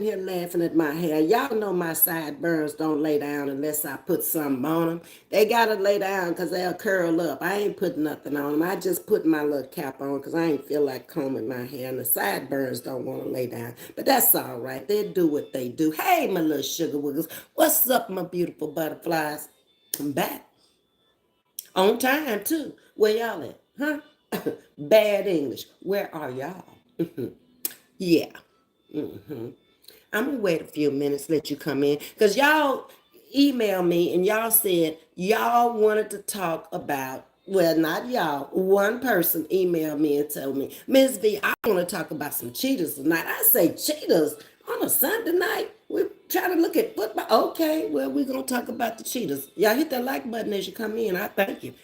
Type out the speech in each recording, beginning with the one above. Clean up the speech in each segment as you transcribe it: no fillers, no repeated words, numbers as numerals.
here laughing at my hair. Y'all know my sideburns don't lay down unless I put something on them. They gotta lay down because they'll curl up. I ain't put nothing on them. I just put my little cap on because I ain't feel like combing my hair. And the sideburns don't want to lay down. But that's all right. They do what they do. Hey, my little sugar wiggles. What's up, my beautiful butterflies? I'm back. On time, too. Where y'all at? Huh? Bad English. Where are y'all? Yeah. I'm gonna wait a few minutes, let you come in, because y'all emailed me and y'all said y'all wanted to talk about, well, not y'all, one person emailed me and told me, Ms.V, I want to talk about some cheaters tonight. I say cheaters on a Sunday night? We're trying to look at football. Okay, well, we're gonna talk about the cheaters. Y'all hit that like button as you come in. I thank you.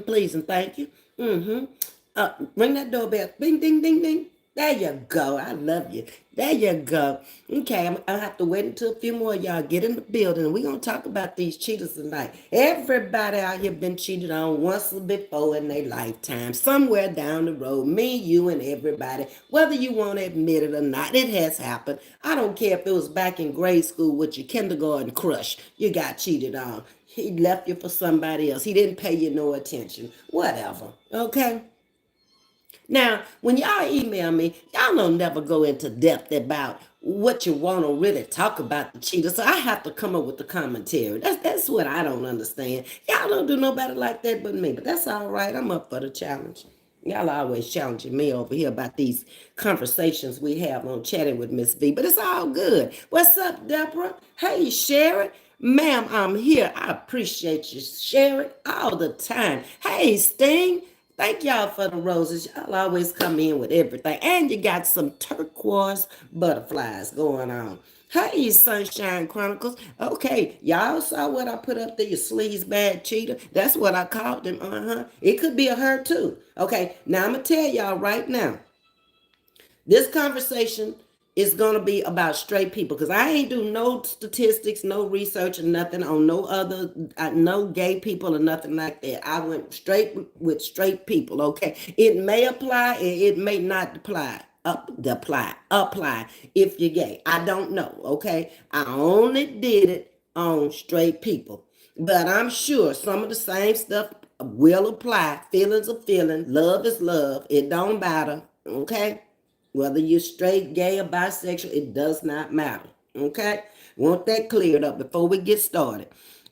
Please and thank you. Ring that doorbell. Ding, ding, ding, ding. There you go. I love you. There you go. Okay, I'll have to wait until a few more of y'all get in the building. We're going to talk about these cheaters tonight. Everybody out here been cheated on once before in their lifetime. Somewhere down the road. Me, you, and everybody. Whether you want to admit it or not, it has happened. I don't care if it was back in grade school with your kindergarten crush. You got cheated on. He left you for somebody else. He didn't pay you no attention. Whatever. Okay? Now, when y'all email me, y'all don't never go into depth about what you want to really talk about the cheater. So I have to come up with the commentary. That's what I don't understand. Y'all don't do nobody like that but me. But that's all right. I'm up for the challenge. Y'all always challenging me over here about these conversations we have on Chatting with Miss V. But it's all good. What's up, Deborah? Hey, Sharon. Ma'am, I'm here. I appreciate you sharing all the time. Hey, Sting. Thank y'all for the roses. Y'all always come in with everything. And you got some turquoise butterflies going on. Hey, Sunshine Chronicles. Okay, y'all saw what I put up there, your sleazebag cheater. That's what I called them. It could be a her too. Okay, now I'm going to tell y'all right now. This conversation is going to be about straight people because I ain't do no statistics, no research or nothing on no other, no gay people or nothing like that. I went straight with straight people, okay? It may apply and it may not apply. Apply if you're gay. I don't know, okay? I only did it on straight people. But I'm sure some of the same stuff will apply. Feelings are feeling, love is love. It don't matter, okay? Whether you're straight, gay, or bisexual, it does not matter. Okay? Want that cleared up before we get started.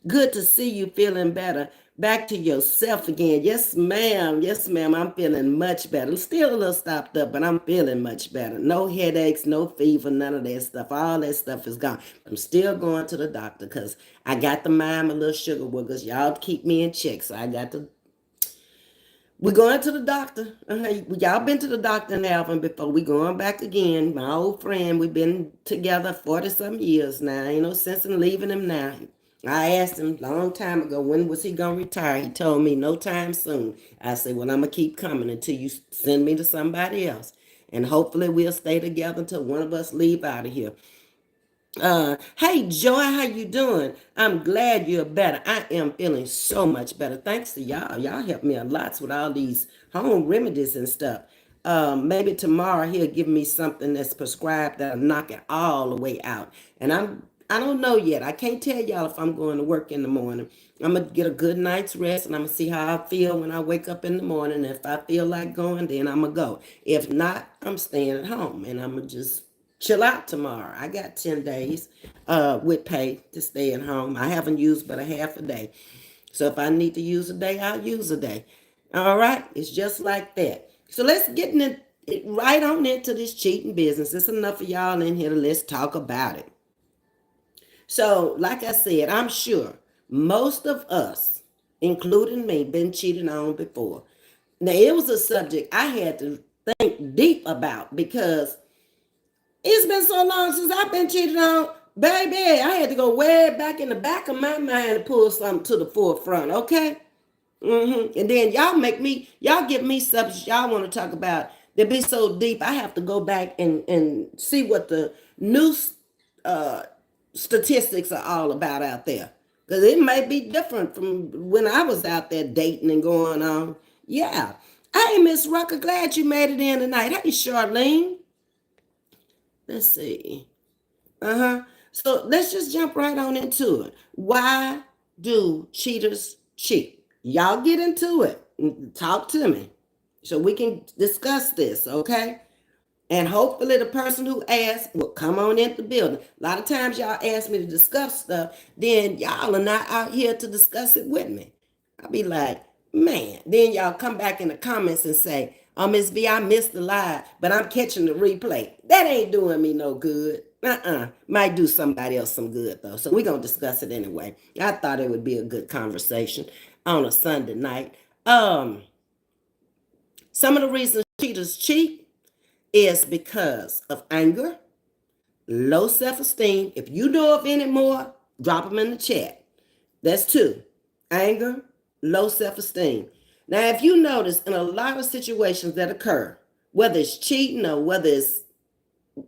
Good to see you feeling better. Back to yourself again. Yes, ma'am. Yes, ma'am. I'm feeling much better. Still a little stopped up, but I'm feeling much better. No headaches, no fever, none of that stuff. All that stuff is gone. I'm still going to the doctor because I got to mind my little sugar wiggles. Y'all keep me in check. So I got to we're going to the doctor. Y'all been to the doctor in Alvin before. We going back again. My old friend, we've been together 40-some years now. Ain't no sense in leaving him now. I asked him a long time ago, when was he going to retire? He told me no time soon. I said, well, I'm going to keep coming until you send me to somebody else. And hopefully we'll stay together until one of us leave out of here. Hey Joy, how you doing? I'm glad you're better. I am feeling so much better. Thanks to y'all. Y'all help me a lot with all these home remedies and stuff. Maybe tomorrow he'll give me something that's prescribed that'll knock it all the way out. And I don't know yet. I can't tell y'all if I'm going to work in the morning. I'm gonna get a good night's rest and I'm gonna see how I feel when I wake up in the morning. If I feel like going, then I'm gonna go. If not, I'm staying at home and I'm gonna just chill out tomorrow. I got 10 days with pay to stay at home. I haven't used but a half a day. So if I need to use a day, I'll use a day. All right? It's just like that. So let's get right on into this cheating business. It's enough of y'all in here. Let's talk about it. So, like I said, I'm sure most of us, including me, been cheated on before. Now, it was a subject I had to think deep about because it's been so long since I've been cheated on. Baby, I had to go way back in the back of my mind to pull something to the forefront, okay? And then y'all give me subjects y'all want to talk about that be so deep, I have to go back and see what the new uh, statistics are all about out there. Because it may be different from when I was out there dating and going on. Yeah. Hey, Miss Rucker, glad you made it in tonight. Hey, Charlene. Let's see. So let's just jump right on into it. Why do cheaters cheat? Y'all get into it. Talk to me so we can discuss this, okay? And hopefully the person who asked will come on into the building. A lot of times y'all ask me to discuss stuff, then y'all are not out here to discuss it with me. I'll be like, man. Then y'all come back in the comments and say, oh, Ms.V, I missed the live, but I'm catching the replay. That ain't doing me no good. Might do somebody else some good, though. So we're going to discuss it anyway. I thought it would be a good conversation on a Sunday night. Some of the reasons cheaters cheat is because of anger, low self-esteem. If you know of any more, drop them in the chat. That's two. Anger, low self-esteem. Now, if you notice in a lot of situations that occur, whether it's cheating or whether it's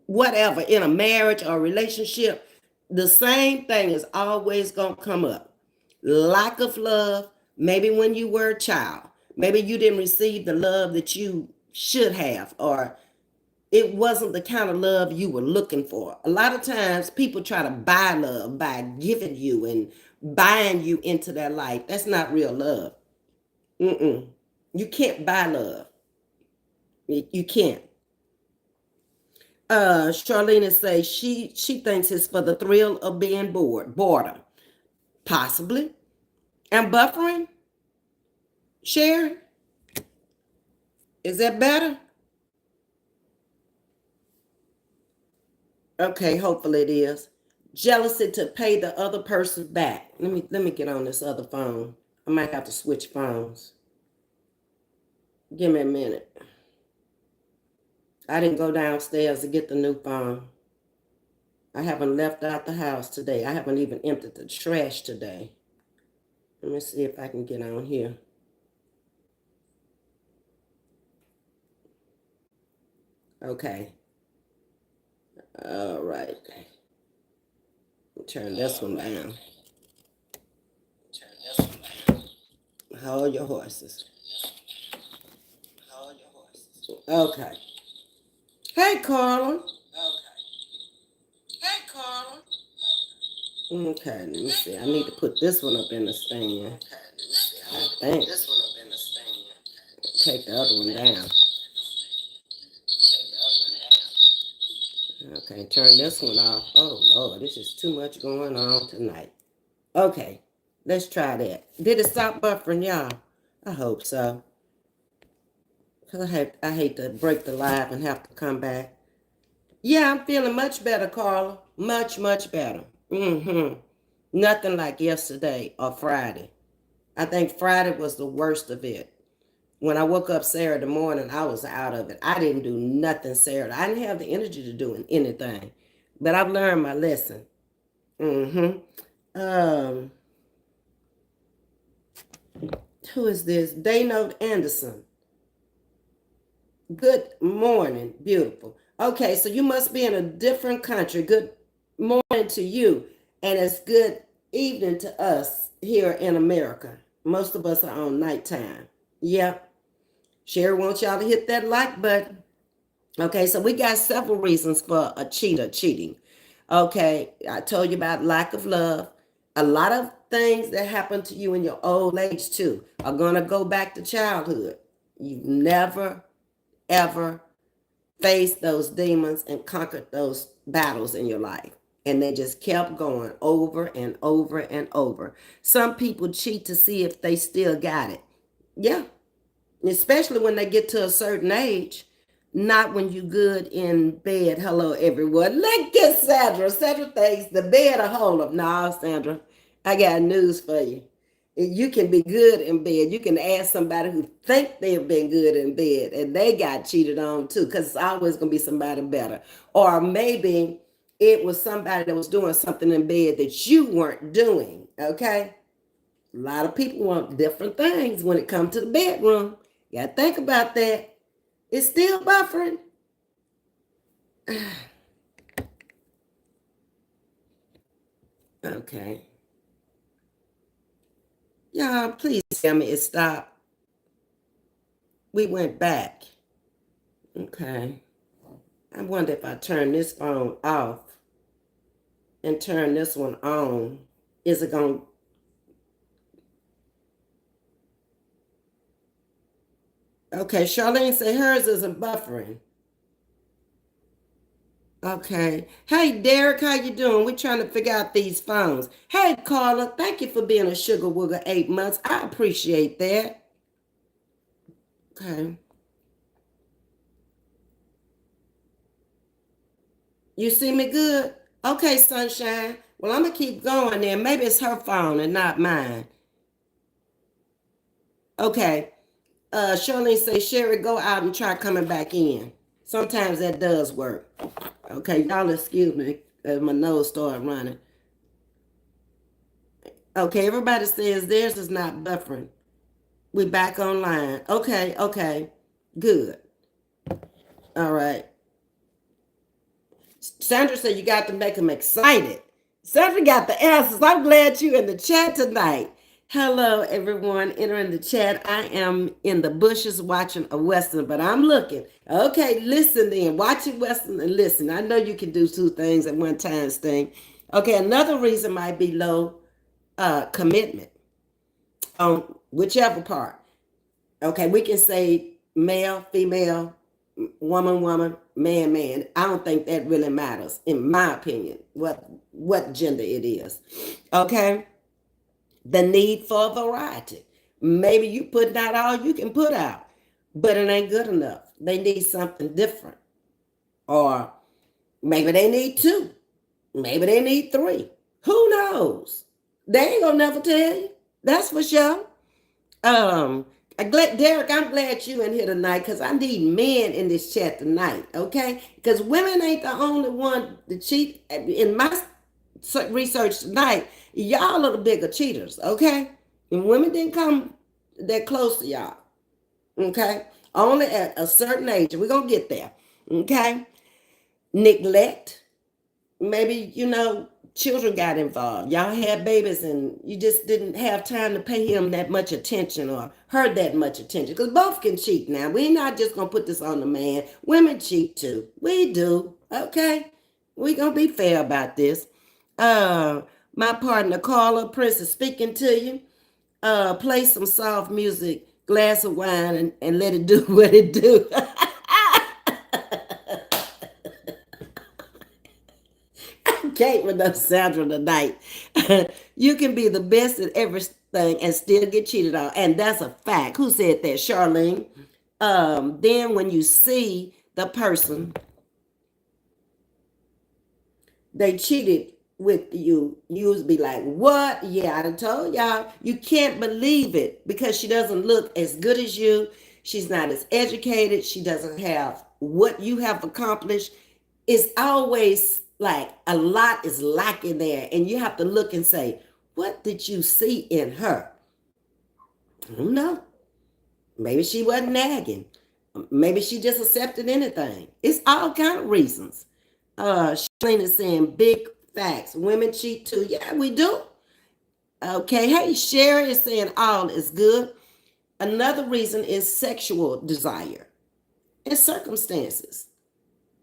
whatever, in a marriage or relationship, the same thing is always going to come up. Lack of love, maybe when you were a child. Maybe you didn't receive the love that you should have, or it wasn't the kind of love you were looking for. A lot of times people try to buy love by giving you and buying you into their life. That's not real love. You can't buy love. You can't. Charlene says she thinks it's for the thrill of being bored. Boredom. Possibly. And buffering? Sharon? Is that better? Okay, hopefully it is. Jealousy to pay the other person back. Let me get on this other phone. I might have to switch phones. Give me a minute. I didn't go downstairs to get the new phone. I haven't left out the house today. I haven't even emptied the trash today. Let me see if I can get on here. Okay. All right. Turn this one down. Hold your horses. Okay. Hey, Carla. Okay, let me see. I need to put this one up in the stand. I think. Take the other one down. Okay, turn this one off. Oh, Lord, this is too much going on tonight. Okay, let's try that. Did it stop buffering, y'all? I hope so. Because I hate to break the live and have to come back. Yeah, I'm feeling much better, Carla. Much, much better. Nothing like yesterday or Friday. I think Friday was the worst of it. When I woke up Saturday morning, I was out of it. I didn't do nothing Saturday. I didn't have the energy to do anything. But I've learned my lesson. Who is this? Daynote Anderson. Good morning, beautiful. Okay, so you must be in a different country. Good morning to you. And it's good evening to us here in America. Most of us are on nighttime. Yep. Sherry wants y'all to hit that like button. Okay, so we got several reasons for a cheater cheating. Okay, I told you about lack of love. A lot of things that happen to you in your old age too are going to go back to childhood. You've never, ever faced those demons and conquered those battles in your life. And they just kept going over and over and over. Some people cheat to see if they still got it. Yeah, especially when they get to a certain age. Not when you good in bed. Hello, everyone. Look at Sandra. Sandra thinks the bed a hole up. Nah, Sandra, I got news for you. You can be good in bed. You can ask somebody who think they've been good in bed and they got cheated on too, because it's always going to be somebody better. Or maybe it was somebody that was doing something in bed that you weren't doing, okay? A lot of people want different things when it comes to the bedroom. You got to think about that. It's still buffering. Okay. Y'all, please tell me it stopped. We went back. Okay. I wonder if I turn this phone off. and turn this one on. Is it going to? Okay, Charlene say hers isn't buffering. Okay. Hey, Derek, how you doing? We're trying to figure out these phones. Hey, Carla, thank you for being a sugar wooger 8 months. I appreciate that. Okay. You see me good? Okay, Sunshine. Well, I'm going to keep going there. Maybe it's her phone and not mine. Okay. Charlene say, Sherry, go out and try coming back in. Sometimes that does work. Okay, y'all excuse me as my nose started running. Okay, everybody says theirs is not buffering. We back online. Okay, okay. Good. All right. Sandra said you got to make them excited. Sandra got the answers. I'm glad you in the chat tonight. Hello, everyone. Entering the chat. I am in the bushes watching a Western, but I'm looking. Okay, listen then. Watching Western and listen. I know you can do two things at one time, Sting. Okay, another reason might be low commitment on whichever part. Okay, we can say male, female, woman, man. I don't think that really matters, in my opinion, what gender it is. Okay, the need for variety. Maybe you putting out all you can put out, but it ain't good enough. They need something different, or maybe they need two, maybe they need three. Who knows? They ain't gonna never tell you. That's for sure. Derek, I'm glad you in here tonight because I need men in this chat tonight, okay? Because women ain't the only one to cheat. In my research tonight, y'all are the bigger cheaters, okay? And women didn't come that close to y'all, okay? Only at a certain age. We're going to get there, okay? Neglect. Maybe, children got involved. Y'all had babies and you just didn't have time to pay him that much attention or her that much attention. Because both can cheat now. We're not just going to put this on the man. Women cheat too. We do. Okay? We're going to be fair about this. My partner, Carla, Prince is speaking to you. Play some soft music, glass of wine, and let it do what it do. Kate with no Sandra tonight. You can be the best at everything and still get cheated on. And that's a fact. Who said that? Charlene. Then when you see the person, they cheated with you, you'll be like, what? Yeah, I done told y'all. You can't believe it because she doesn't look as good as you. She's not as educated. She doesn't have what you have accomplished. It's always like a lot is lacking there. And you have to look and say, what did you see in her? I don't know. Maybe she wasn't nagging. Maybe she just accepted anything. It's all kind of reasons. Shalene is saying big facts. Women cheat too. Yeah, we do. Okay. Hey, Sherry is saying all is good. Another reason is sexual desire and circumstances.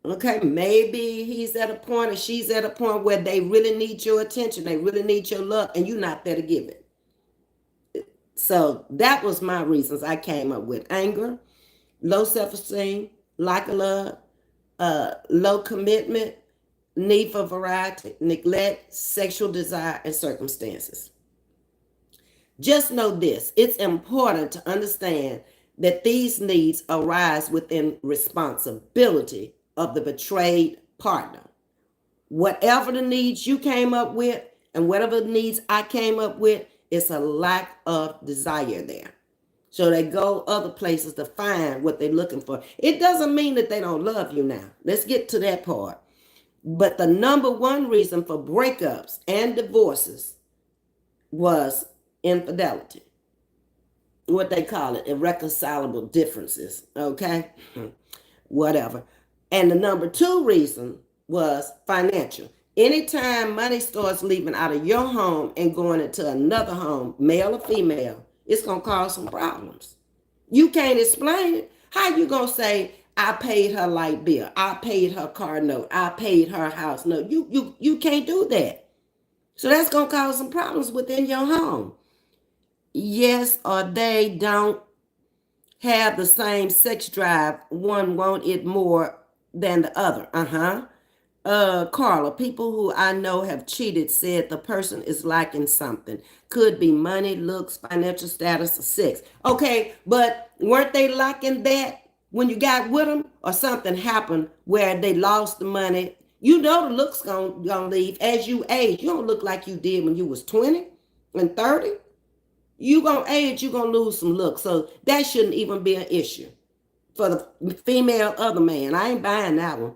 Okay, maybe he's at a point or she's at a point where they really need your attention. They really need your love, and you're not there to give it. So that was my reasons I came up with: anger, low self-esteem, lack of love, low commitment, need for variety, neglect, sexual desire, and circumstances. Just know this: it's important to understand that these needs arise within responsibility of the betrayed partner. Whatever the needs you came up with and whatever needs I came up with, it's a lack of desire there. So they go other places to find what they're looking for. It doesn't mean that they don't love you now. Let's get to that part. But the number one reason for breakups and divorces was infidelity. What they call it, irreconcilable differences. Okay? Whatever. And the number two reason was financial. Anytime money starts leaving out of your home and going into another home, male or female, it's going to cause some problems. You can't explain it. How you going to say, I paid her light bill. I paid her car note. I paid her house note. You can't do that. So that's going to cause some problems within your home. Yes, or they don't have the same sex drive. One want it more than the other. Carla, people who I know have cheated said the person is lacking something. Could be money, looks, financial status, or sex. Okay, but weren't they lacking that when you got with them, or something happened where they lost the money? You know the looks gonna leave as you age. You don't look like you did when you was 20 and 30. You gonna age, you gonna lose some looks. So that shouldn't even be an issue for the female other man. I ain't buying that one.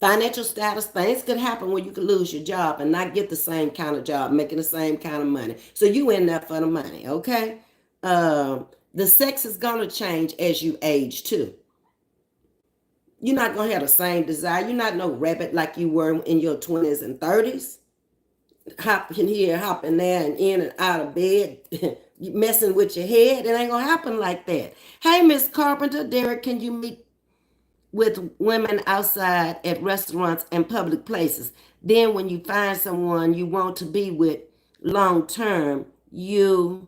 Financial status, things could happen when you could lose your job and not get the same kind of job, making the same kind of money. So you in there for the money, okay? The sex is gonna change as you age too. You're not gonna have the same desire. You're not no rabbit like you were in your 20s and 30s. Hopping here, hopping there, and in and out of bed, messing with your head. It ain't gonna happen like that. Hey, Miss Carpenter, Derek, can you meet with women outside at restaurants and public places? Then when you find someone you want to be with long term, you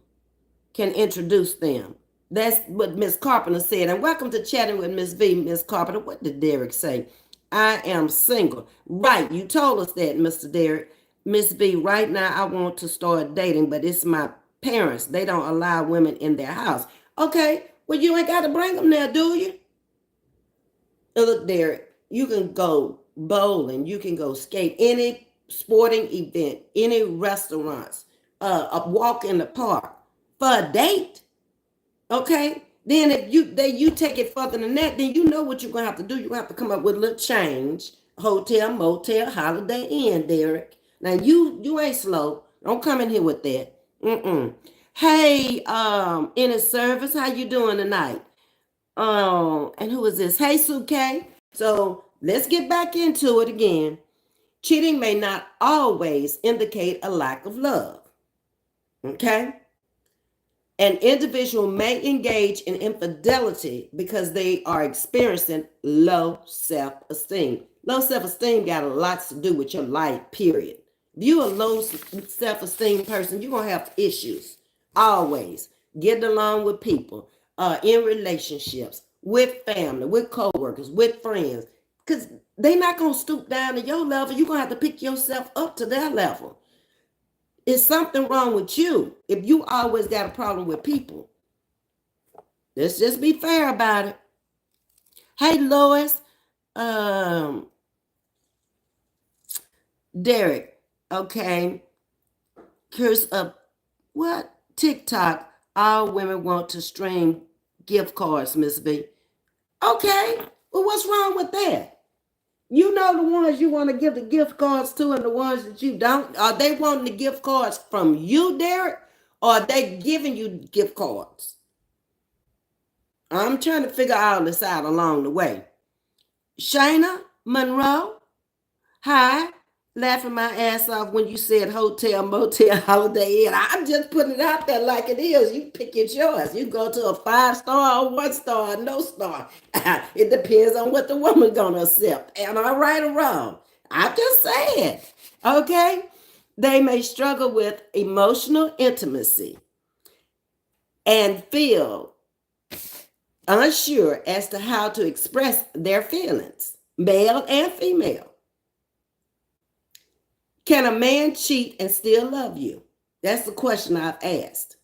can introduce them. That's what Miss Carpenter said. And welcome to Chatting with Ms.V, Miss Carpenter. What did Derek say? I am single. Right, you told us that, Mr. Derek. Ms.V, right now I want to start dating, but it's my parents. They don't allow women in their house. Okay, well, you ain't got to bring them there, do you? Look, Derek, you can go bowling, you can go skate, any sporting event, any restaurants, a walk in the park for a date. Okay, then if you take it further than that, then you know what you're gonna have to do. You're gonna have to come up with a little change. Hotel, motel, Holiday Inn, Derek. Now you ain't slow. Don't come in here with that. Hey, in a service, how you doing tonight? And who is this? Hey, Suke. So let's get back into it again. Cheating may not always indicate a lack of love. Okay? An individual may engage in infidelity because they are experiencing low self-esteem. Low self-esteem got a lot to do with your life, period. If you're a low self-esteem person, you're going to have issues. Always. Getting along with people, in relationships, with family, with co-workers, with friends. Because they're not going to stoop down to your level. You're going to have to pick yourself up to their level. Is something wrong with you if you always got a problem with people? Let's just be fair about it. Hey, Lois. Derek. Okay. Curse up. What? TikTok. All women want to stream gift cards, Ms.V. Okay. Well, what's wrong with that? You know the ones you want to give the gift cards to and the ones that you don't. Are they wanting the gift cards from you, Derek? Or are they giving you gift cards? I'm trying to figure all this out along the way. Shayna Monroe, hi. Laughing my ass off when you said hotel, motel, Holiday Inn. I'm just putting it out there like it is. You pick your choice. You go to a 5-star or 1-star, no star. It depends on what the woman's going to accept. Am I right or wrong? I'm just saying. Okay? They may struggle with emotional intimacy and feel unsure as to how to express their feelings, male and female. Can a man cheat and still love you? That's the question I've asked.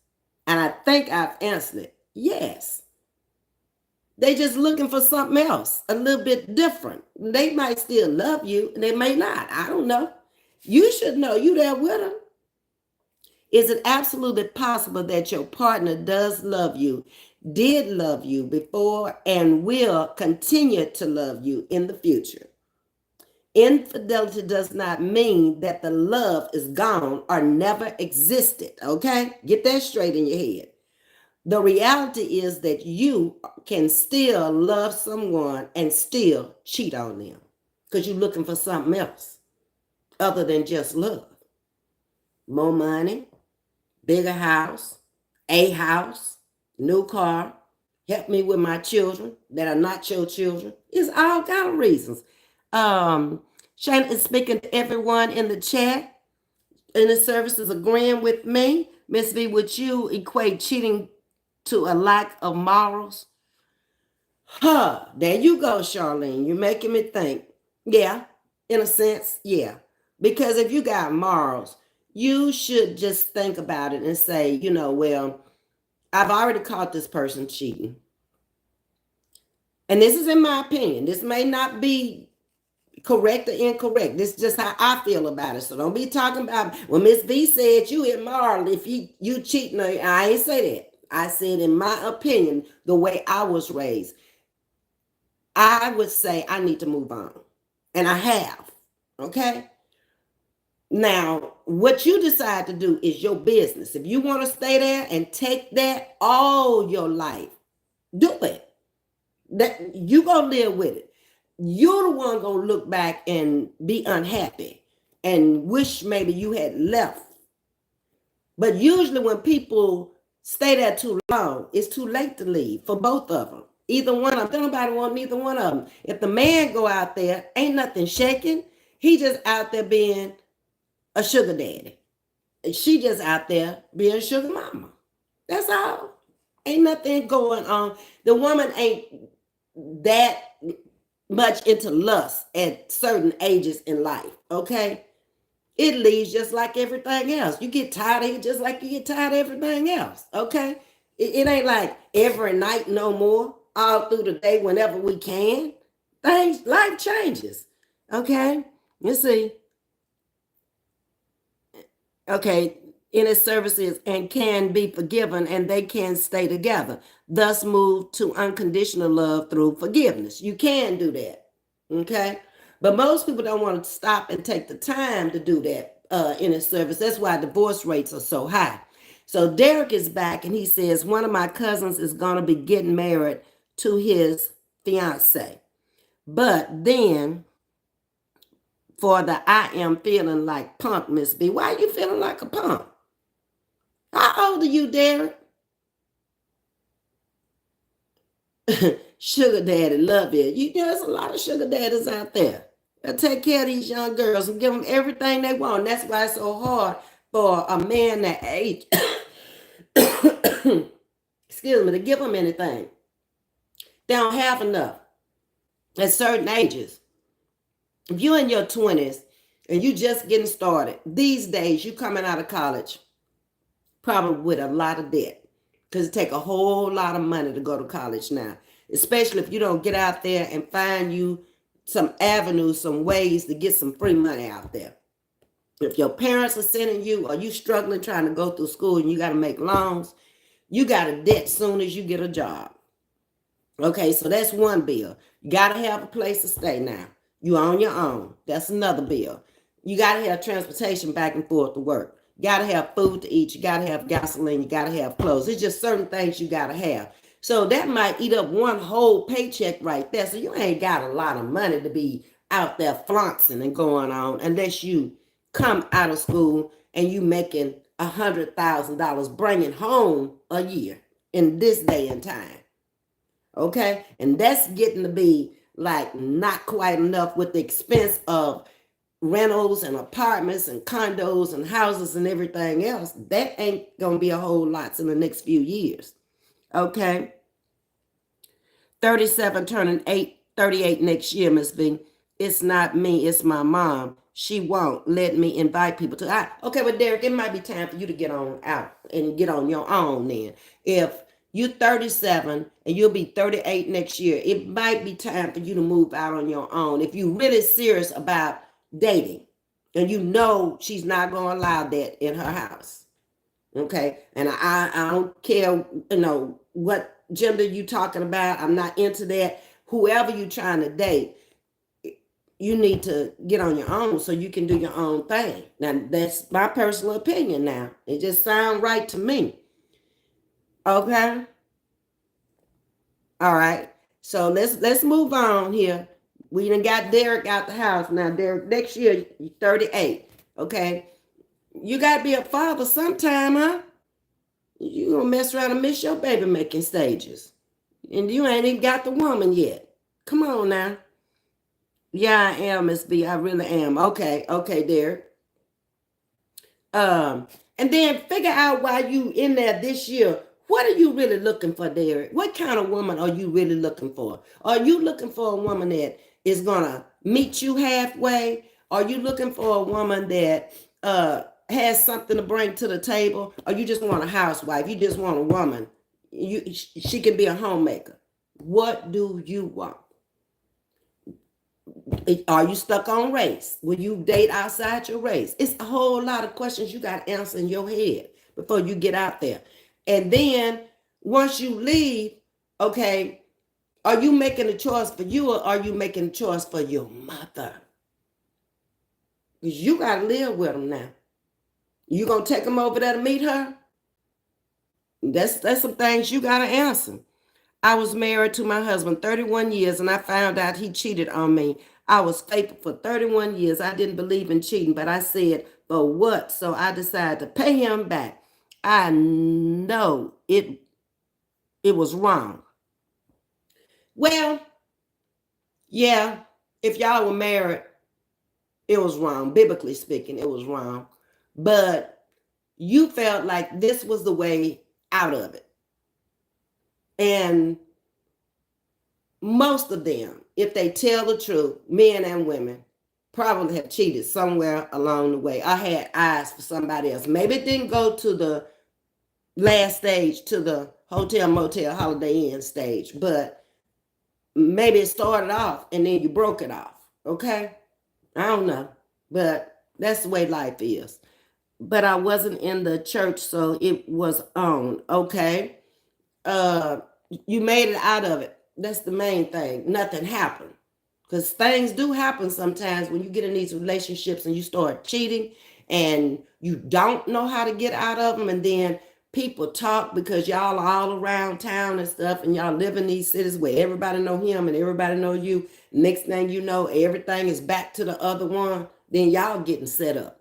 And I think I've answered it. Yes. They just looking for something else, a little bit different. They might still love you, and they may not. I don't know. You should know. You there with them. Is it absolutely possible that your partner does love you, did love you before, and will continue to love you in the future? Infidelity does not mean that the love is gone or never existed, okay? Get that straight in your head. The reality is that you can still love someone and still cheat on them because you're looking for something else other than just love. More money, bigger house, a house, new car, help me with my children that are not your children. It's all kind of reasons. Shane is speaking to everyone in the chat. And the service is agreeing with me. Ms. V, would you equate cheating to a lack of morals? Huh, there you go, Charlene. You're making me think. Yeah, in a sense, yeah. Because if you got morals, you should just think about it and say, well, I've already caught this person cheating. And this is in my opinion. This may not be correct or incorrect. This is just how I feel about it. So don't be talking about, well, Ms. V said you immoral if you cheating. I ain't say that. I said, in my opinion, the way I was raised, I would say I need to move on. And I have. Okay? Now, what you decide to do is your business. If you want to stay there and take that all your life, do it. That you gonna live with it. You're the one gonna look back and be unhappy and wish maybe you had left. But usually when people stay there too long, it's too late to leave for both of them. Either one of them. Don't nobody want neither one of them. If the man go out there, ain't nothing shaking. He just out there being a sugar daddy. And she just out there being sugar mama. That's all. Ain't nothing going on. The woman ain't that much into lust at certain ages in life, okay? It leaves just like everything else. You get tired of it just like you get tired of everything else, okay? It ain't like every night no more, all through the day whenever we can. Life changes, okay? Let's see. Okay, in its services and can be forgiven and they can stay together. Thus move to unconditional love through forgiveness. You can do that, okay? But most people don't want to stop and take the time to do that in its service. That's why divorce rates are so high. So Derek is back and he says, one of my cousins is going to be getting married to his fiance. But then for the I am feeling like punk, Miss B. Why are you feeling like a punk? How old are you, Derek? Sugar daddy, love it. There's a lot of sugar daddies out there that take care of these young girls and give them everything they want. That's why it's so hard for a man that age, excuse me, to give them anything. They don't have enough at certain ages. If you're in your 20s and you just getting started, these days you coming out of college, probably with a lot of debt, because it take a whole lot of money to go to college now, especially if you don't get out there and find you some avenues, some ways to get some free money out there. If your parents are sending you or you struggling trying to go through school and you got to make loans, you got a debt soon as you get a job. Okay, so that's one bill. You got to have a place to stay now. You on your own. That's another bill. You got to have transportation back and forth to work. You got to have food to eat. You got to have gasoline. You got to have clothes. It's just certain things you got to have. So that might eat up one whole paycheck right there. So you ain't got a lot of money to be out there flaunting and going on unless you come out of school and you making $100,000 bringing home a year in this day and time. Okay? And that's getting to be like not quite enough with the expense of rentals and apartments and condos and houses and everything else. That ain't gonna be a whole lot in the next few years. Okay. 37 turning 38 next year, Ms. V. It's not me, it's my mom. She won't let me invite people to. Okay, but Derek, it might be time for you to get on out and get on your own then. If you're 37 and you'll be 38 next year, it might be time for you to move out on your own. If you're really serious about dating and you know she's not going to allow that in her house. Okay. And I don't care, what gender you talking about. I'm not into that. Whoever you trying to date, you need to get on your own so you can do your own thing. Now, that's my personal opinion now. It just sounds right to me. Okay. All right. So let's move on here. We done got Derek out the house. Now, Derek, next year, you're 38. Okay. You got to be a father sometime, huh? You gonna mess around and miss your baby making stages. And you ain't even got the woman yet. Come on now. Yeah, I am, Ms.V. I really am. Okay, Derek. And then figure out why you in there this year. What are you really looking for, Derek? What kind of woman are you really looking for? Are you looking for a woman that is gonna meet you halfway? Are you looking for a woman that has something to bring to the table? Or you just want a housewife? You just want a woman. She can be a homemaker. What do you want? Are you stuck on race? Will you date outside your race? It's a whole lot of questions you got to answer in your head before you get out there. And then once you leave, okay, are you making a choice for you or are you making a choice for your mother? Because you got to live with them now. You going to take them over there to meet her? That's some things you got to answer. I was married to my husband 31 years and I found out he cheated on me. I was faithful for 31 years. I didn't believe in cheating, but I said, for what? So I decided to pay him back. I know it was wrong. Well, yeah, if y'all were married, it was wrong. Biblically speaking, it was wrong. But you felt like this was the way out of it. And most of them, if they tell the truth, men and women, probably have cheated somewhere along the way. I had eyes for somebody else. Maybe it didn't go to the last stage, to the hotel, motel, Holiday Inn stage, but maybe it started off and then you broke it off. Okay? I don't know, but that's the way life is. But I wasn't in the church, so it was on. Okay? You made it out of it. That's the main thing. Nothing happened. Because things do happen sometimes when you get in these relationships and you start cheating and you don't know how to get out of them. And then people talk because y'all are all around town and stuff and y'all live in these cities where everybody know him and everybody know you. Next thing you know, everything is back to the other one. Then y'all getting set up.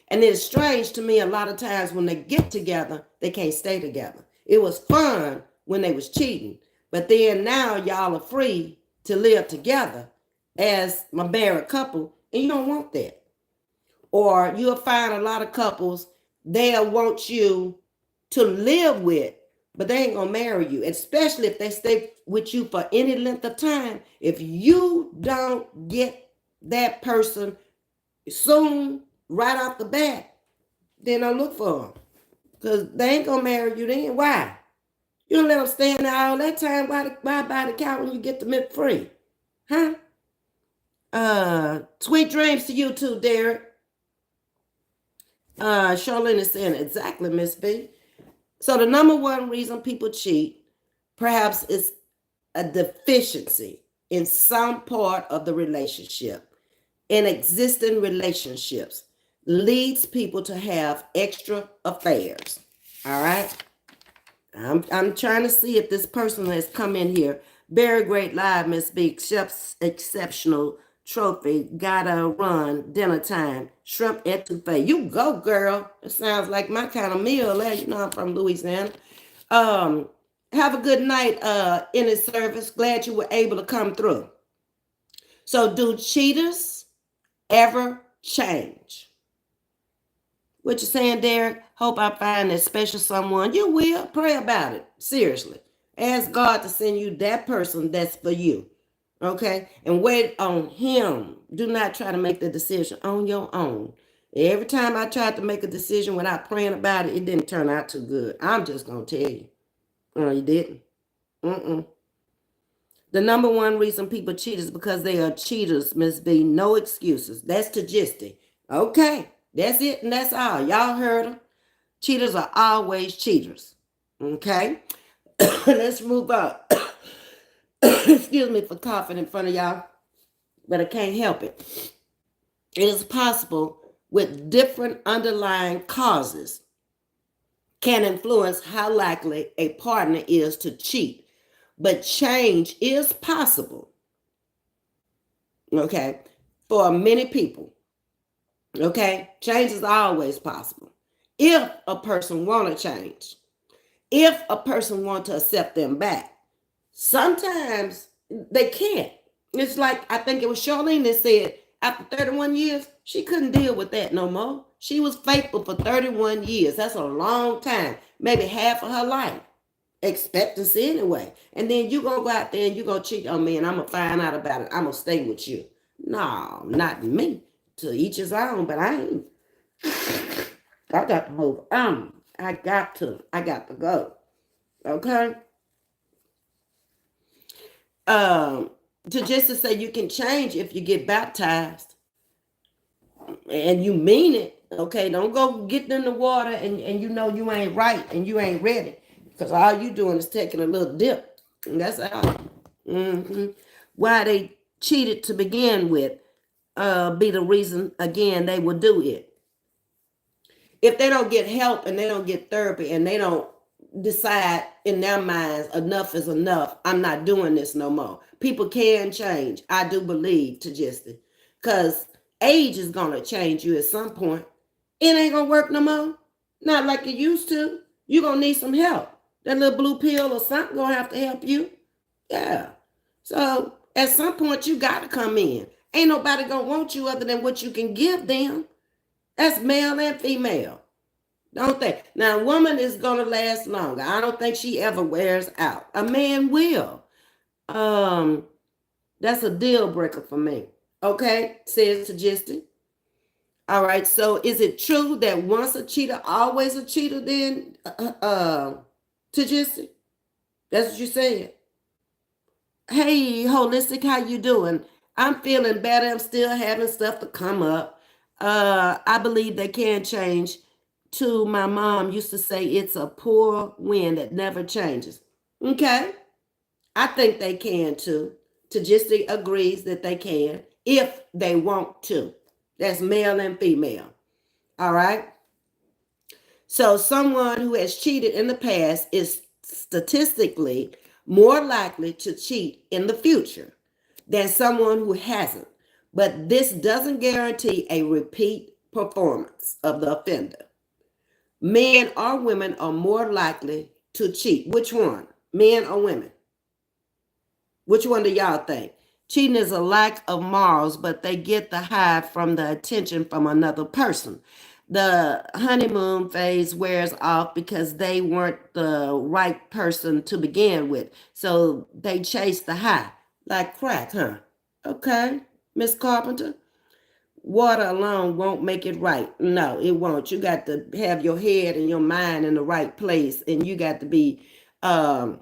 And it's strange to me a lot of times when they get together, they can't stay together. It was fun when they was cheating. But then now y'all are free to live together as my married couple, and you don't want that. Or you'll find a lot of couples, they'll want you to live with, but they ain't gonna marry you, especially if they stay with you for any length of time. If you don't get that person soon, right off the bat, then don't look for them. Because they ain't gonna marry you then. Why? You don't let them stand there all that time. Why buy the cow when you get the milk free? Huh? Sweet dreams to you too, Derek. Charlene is saying exactly, Ms.V. So the number one reason people cheat, perhaps, is a deficiency in some part of the relationship. In existing relationships leads people to have extra affairs. All right. I'm trying to see if this person has come in here. Very great live, Ms.V. Exceptional trophy. Gotta run. Dinner time. Shrimp etouffee. You go, girl. It sounds like my kind of meal. You know I'm from Louisiana. Have a good night in the service. Glad you were able to come through. So do cheaters ever change? What you saying, Derek? Hope I find that special someone. You will. Pray about it. Seriously. Ask God to send you that person that's for you. Okay? And wait on him. Do not try to make the decision on your own. Every time I tried to make a decision without praying about it, it didn't turn out too good. I'm just going to tell you. Oh, you didn't? The number one reason people cheat is because they are cheaters, Ms.V. No excuses. That's Tajisti. Okay. That's it and that's all. Y'all heard them. Cheaters are always cheaters. Okay? Let's move on. Excuse me for coughing in front of y'all, but I can't help it. It is possible with different underlying causes can influence how likely a partner is to cheat, but change is possible. Okay? For many people. Okay? Change is always possible. If a person want to change, if a person want to accept them back, Sometimes they can't. It's like, I think it was Charlene that said after 31 years, she couldn't deal with that no more. She was faithful for 31 years. That's a long time, maybe half of her life. Expectancy anyway. And then you gonna go out there and you gonna cheat on me and I'm gonna find out about it. I'm gonna stay with you. No, not me. To each his own, but I ain't. I got to move on. I got to go. Okay? To say you can change if you get baptized and you mean it. Okay, don't go get in the water and you know you ain't right and you ain't ready. Because all you doing is taking a little dip. And that's all. Why they cheated to begin with be the reason, again, they will do it. If they don't get help and they don't get therapy and they don't decide in their minds enough is enough, I'm not doing this no more. People can change. I do believe, to Justin, because age is going to change you at some point. It ain't going to work no more. Not like it used to. You're going to need some help. That little blue pill or something going to have to help you. Yeah. So at some point you got to come in. Ain't nobody going to want you other than what you can give them. That's male and female. Don't think. Now, a woman is going to last longer. I don't think she ever wears out. A man will. That's a deal breaker for me. Okay, says Suggested. All right, so is it true that once a cheater, always a cheater then, Suggested? That's what you said. Hey, Holistic, how you doing? I'm feeling better. I'm still having stuff to come up. I believe they can change. To my mom used to say, it's a poor wind that never changes. Okay. I think they can too. Tajisti agrees that they can if they want to. That's male and female. All right. So someone who has cheated in the past is statistically more likely to cheat in the future than someone who hasn't. But this doesn't guarantee a repeat performance of the offender. Men or women are more likely to cheat. Which one? Men or women? Which one do y'all think? Cheating is a lack of morals, but they get the high from the attention from another person. The honeymoon phase wears off because they weren't the right person to begin with. So they chase the high. Like crack, huh? Okay, Miss Carpenter. Water alone won't make it right. No, it won't. You got to have your head and your mind in the right place. And you got to be, I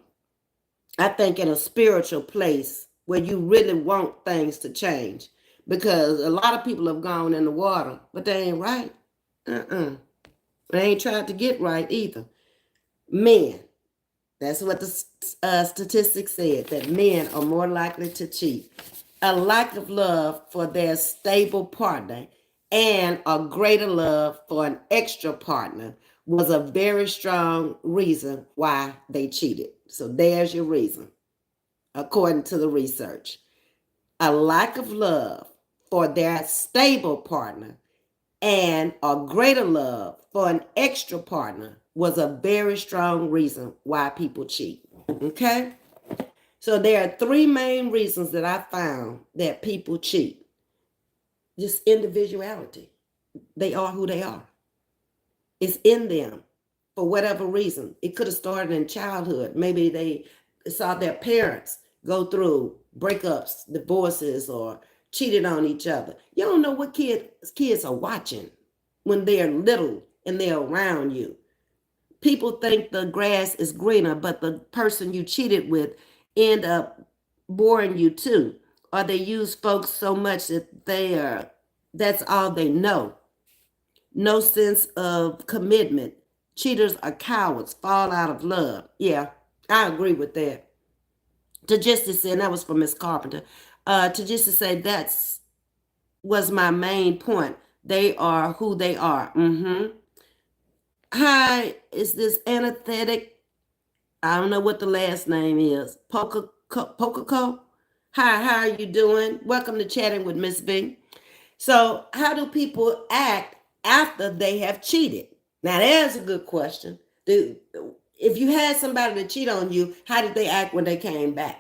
think, in a spiritual place where you really want things to change. Because a lot of people have gone in the water, but they ain't right. They ain't tried to get right either. Men, that's what the statistics said, that men are more likely to cheat. A lack of love for their stable partner and a greater love for an extra partner was a very strong reason why they cheated. So there's your reason, according to the research. A lack of love for their stable partner and a greater love for an extra partner was a very strong reason why people cheat. Okay? So there are three main reasons that I found that people cheat. Just individuality. They are who they are. It's in them for whatever reason. It could have started in childhood. Maybe they saw their parents go through breakups, divorces, or cheated on each other. You don't know what kids are watching when they're little and they're around you. People think the grass is greener, but the person you cheated with end up boring you too. Or they use folks so much that that's all they know. No sense of commitment. Cheaters are cowards, fall out of love. Yeah, I agree with that. To just to say, and that was from Miss Carpenter. To just to say that's was my main point. They are who they are. Hi, is this anesthetic? I don't know what the last name is. Pococo? Hi, how are you doing? Welcome to Chatting with Ms.V. So, how do people act after they have cheated? Now, there's a good question. if you had somebody to cheat on you, how did they act when they came back?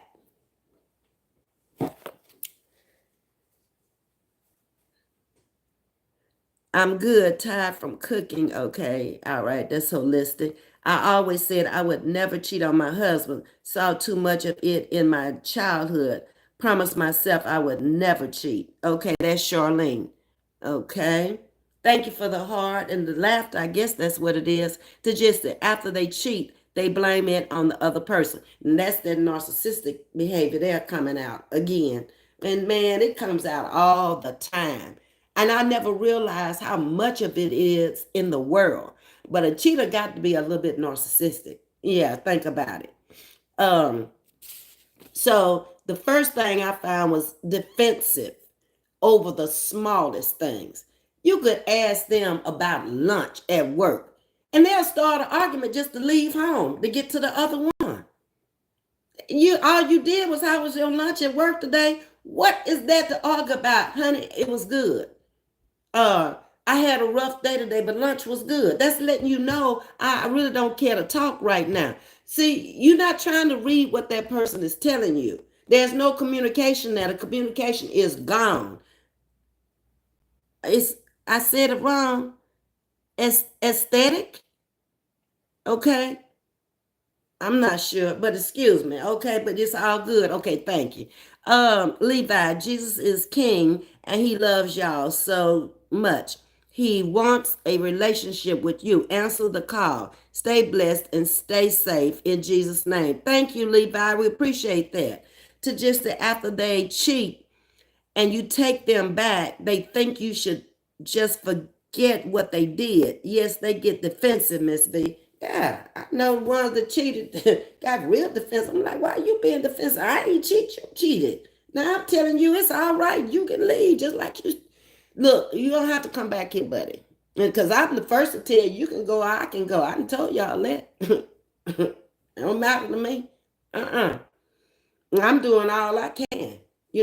I'm good, tired from cooking. Okay, all right, that's holistic. I always said I would never cheat on my husband. Saw too much of it in my childhood. Promised myself I would never cheat. Okay, that's Charlene. Okay. Thank you for the heart and the laughter. I guess that's what it is. To just that after they cheat, they blame it on the other person. And that's that narcissistic behavior there coming out again. And man, it comes out all the time. And I never realized how much of it is in the world. But a cheater got to be a little bit narcissistic. Yeah, think about it. So the first thing I found was defensive over the smallest things. You could ask them about lunch at work, and they'll start an argument just to leave home to get to the other one. All you did was, how was your lunch at work today? What is that to argue about, honey? It was good. I had a rough day today, but lunch was good. That's letting you know I really don't care to talk right now. See, you're not trying to read what that person is telling you. There's no communication there. The communication is gone. I said it wrong. Aesthetic, okay? I'm not sure, but excuse me, okay? But it's all good. Okay, thank you. Levi, Jesus is king and he loves y'all so much. He wants a relationship with you. Answer the call. Stay blessed and stay safe in Jesus' name. Thank you, Levi. We appreciate that. To just the after they cheat and you take them back, they think you should just forget what they did. Yes, they get defensive, Ms.V. Yeah, I know ones that cheated got real defensive. I'm like, why are you being defensive? I ain't cheat, you cheated. Now I'm telling you, it's all right. You can leave just like you. Look, you don't have to come back here, buddy. Because I'm the first to tell you, you can go, I can go. I done told y'all that. It don't matter to me. I'm doing all I can.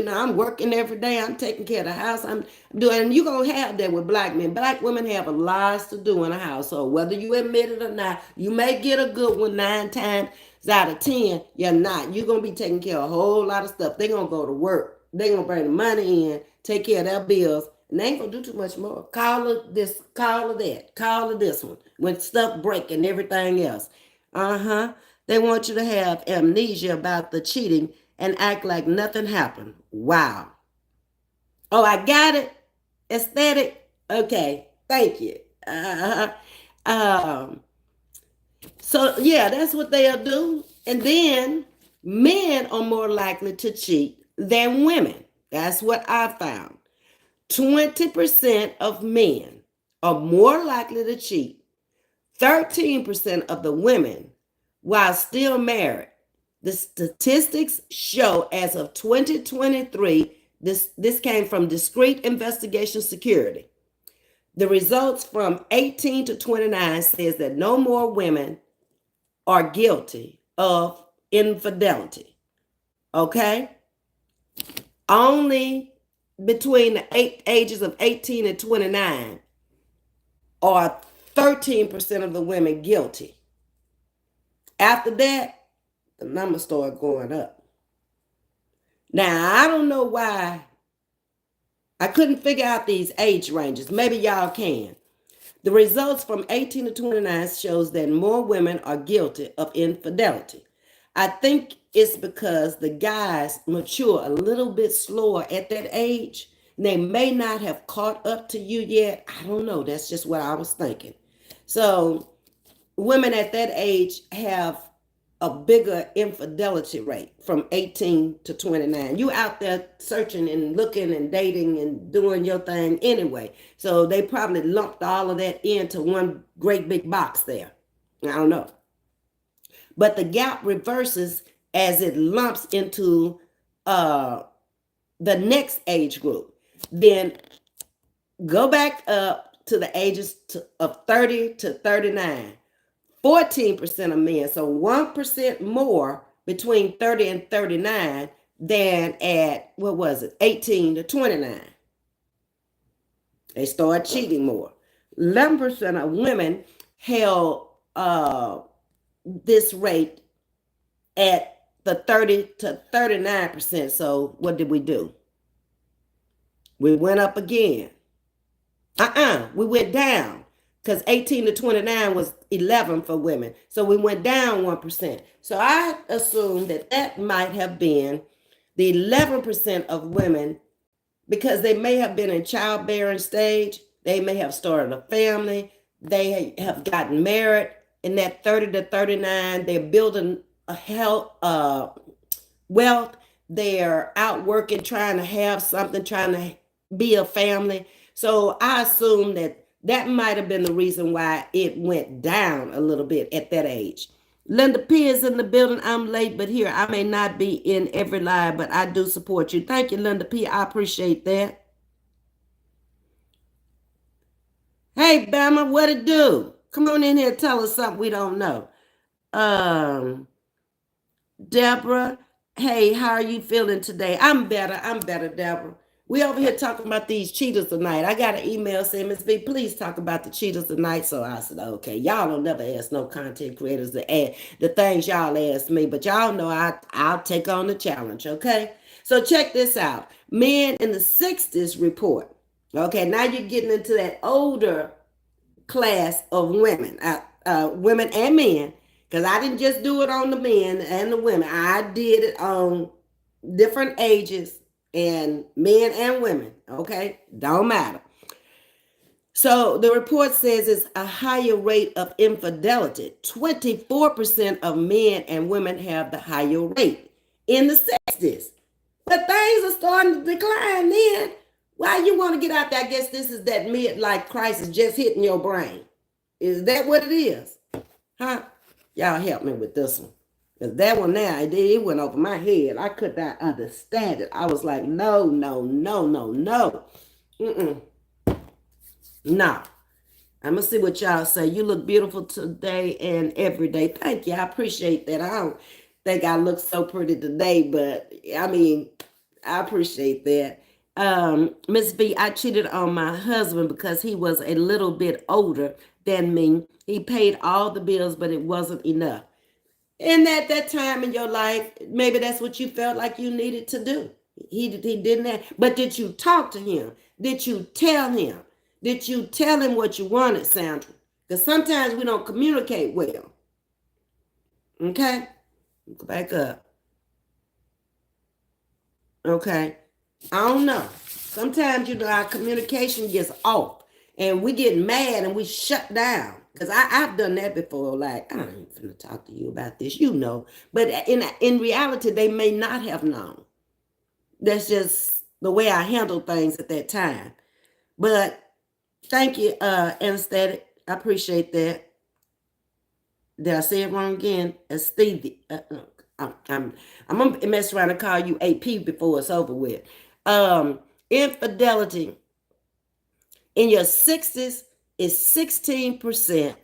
I'm working every day. I'm taking care of the house. I'm doing, and you're going to have that with black men. Black women have a lot to do in a household, whether you admit it or not. You may get a good one 9 times out of 10. You're not. You're going to be taking care of a whole lot of stuff. They're going to go to work. They're going to bring the money in, take care of their bills, and they ain't going to do too much more. Call her this, call her that, call her this one, when stuff break and everything else. They want you to have amnesia about the cheating and act like nothing happened. Wow. Oh, I got it. Aesthetic. Okay. Thank you. So yeah, that's what they'll do. And then men are more likely to cheat than women. That's what I found. 20% of men are more likely to cheat. 13% of the women while still married. The statistics show as of 2023, this came from Discrete Investigation Security. The results from 18 to 29 says that no more women are guilty of infidelity. Okay? Only between the ages of 18 and 29 are 13% of the women guilty. After that, the numbers start going up. Now, I don't know why. I couldn't figure out these age ranges. Maybe y'all can. The results from 18 to 29 shows that more women are guilty of infidelity. I think it's because the guys mature a little bit slower at that age. They may not have caught up to you yet. I don't know. That's just what I was thinking. So women at that age have a bigger infidelity rate from 18 to 29. You out there searching and looking and dating and doing your thing anyway. So they probably lumped all of that into one great big box there. I don't know. But the gap reverses as it lumps into the next age group. Then go back up to the ages of 30 to 39. 14% of men, so 1% more between 30 and 39 than at, 18 to 29. They start cheating more. 11% of women held this rate at the 30 to 39%. So what did we do? We went up again. We went down because 18 to 29 was 11 for women. So we went down 1%. So I assume that that might have been the 11% of women, because they may have been in childbearing stage. They may have started a family. They have gotten married. In that 30 to 39, they're building a health, wealth. They're out working, trying to have something, trying to be a family. So I assume that that might have been the reason why it went down a little bit at that age. Linda P is in the building. I'm late, but here. I may not be in every live, but I do support you. Thank you, Linda P. I appreciate that. Hey, Bama, what it do? Come on in here and tell us something we don't know. Deborah, hey, how are you feeling today? I'm better, Deborah. We over here talking about these cheaters tonight. I got an email saying, Ms.V, please talk about the cheaters tonight. So I said, okay, y'all don't never ask no content creators to add the things y'all ask me, but y'all know I'll take on the challenge, okay? So check this out. Men in the 60s report. Okay, now you're getting into that older class of women, women and men, because I didn't just do it on the men and the women. I did it on different ages and men and women. Okay, don't matter. So the report says it's a higher rate of infidelity. 24% of men and women have the higher rate in the 60s. But things are starting to decline then. Why you want to get out there? I guess this is that midlife crisis just hitting your brain. Is that what it is? Huh? Y'all help me with this one. Because that one there, it went over my head. I could not understand it. I was like, no, no, no, no, no. No. I'm going to see what y'all say. You look beautiful today and every day. Thank you. I appreciate that. I don't think I look so pretty today, but I mean, I appreciate that. Ms.V, I cheated on my husband because he was a little bit older than me. He paid all the bills, but it wasn't enough. And at that time in your life, maybe that's what you felt like you needed to do. He didn't have, but did you talk to him? Did you tell him? Did you tell him what you wanted, Sandra? Because sometimes we don't communicate well. Okay? Go back up. Okay. I don't know. Sometimes, our communication gets off and we get mad and we shut down. Because I've done that before. Like, I ain't finna talk to you about this, But in reality, they may not have known. That's just the way I handled things at that time. But thank you, Anesthetic. I appreciate that. Did I say it wrong again? Esteem. I'm gonna mess around and call you AP before it's over with. Infidelity in your 60s is 16%,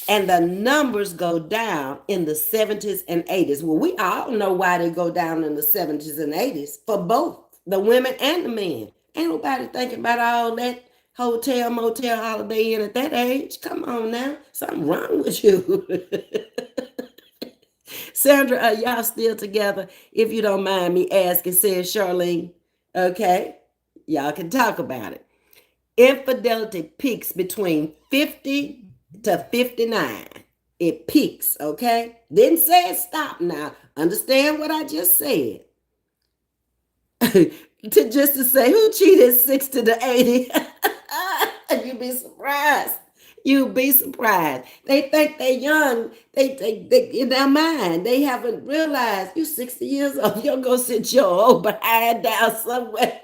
and the numbers go down in the 70s and 80s. Well, we all know why they go down in the 70s and 80s for both the women and the men. Ain't nobody thinking about all that hotel, motel, holiday inn at that age. Come on now, something wrong with you. Sandra, are y'all still together? If you don't mind me asking, says Charlene. Okay, y'all can talk about it. Infidelity peaks between 50 to 59. It peaks, okay? Didn't say it stop now. Understand what I just said. to say who cheated 60 to 80. You'd be surprised. You'd be surprised. They think they're young. They in their mind, they haven't realized you're 60 years old. You'll go sit your old behind down somewhere.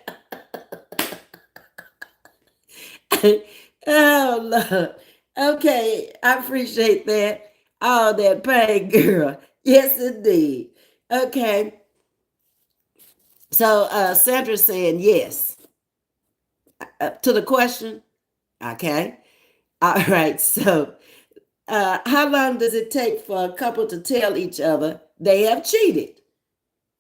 Oh, Lord. Okay, I appreciate that. All that pain, girl. Yes, indeed. Okay. So Sandra's saying yes to the question. Okay. All right. So how long does it take for a couple to tell each other they have cheated?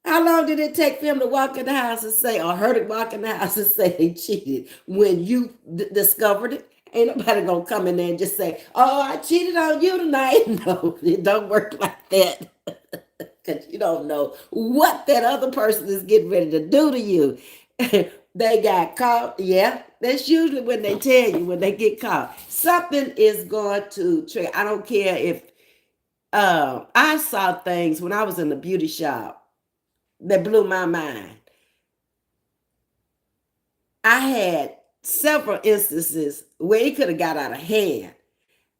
How long did it take for him to walk in the house and say, or her to walk in the house and say they cheated when you discovered it? Ain't nobody gonna come in there and just say, "Oh, I cheated on you tonight." No, it don't work like that. Because you don't know what that other person is getting ready to do to you. They got caught. Yeah, that's usually when they tell you when they get caught. Something is going to trigger. I don't care if I saw things when I was in the beauty shop that blew my mind. I had several instances where it could have got out of hand.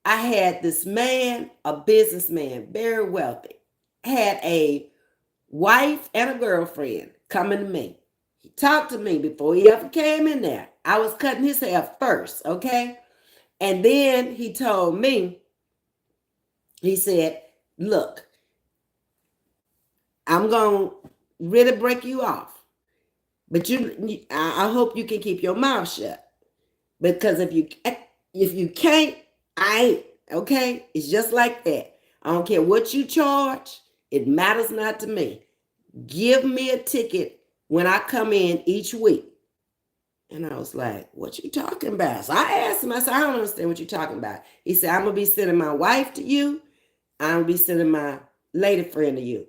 I had this man, a businessman, very wealthy, had a wife and a girlfriend coming to me. He talked to me before he ever came in there. I was cutting his hair first, okay? And then he told me, he said, look, I'm going to really break you off. But I hope you can keep your mouth shut. Because if you can't, I ain't, okay? It's just like that. I don't care what you charge. It matters not to me. Give me a ticket when I come in each week. And I was like, what you talking about? So I asked him, I said, I don't understand what you're talking about. He said, I'm going to be sending my wife to you. I'm going to be sending my lady friend to you.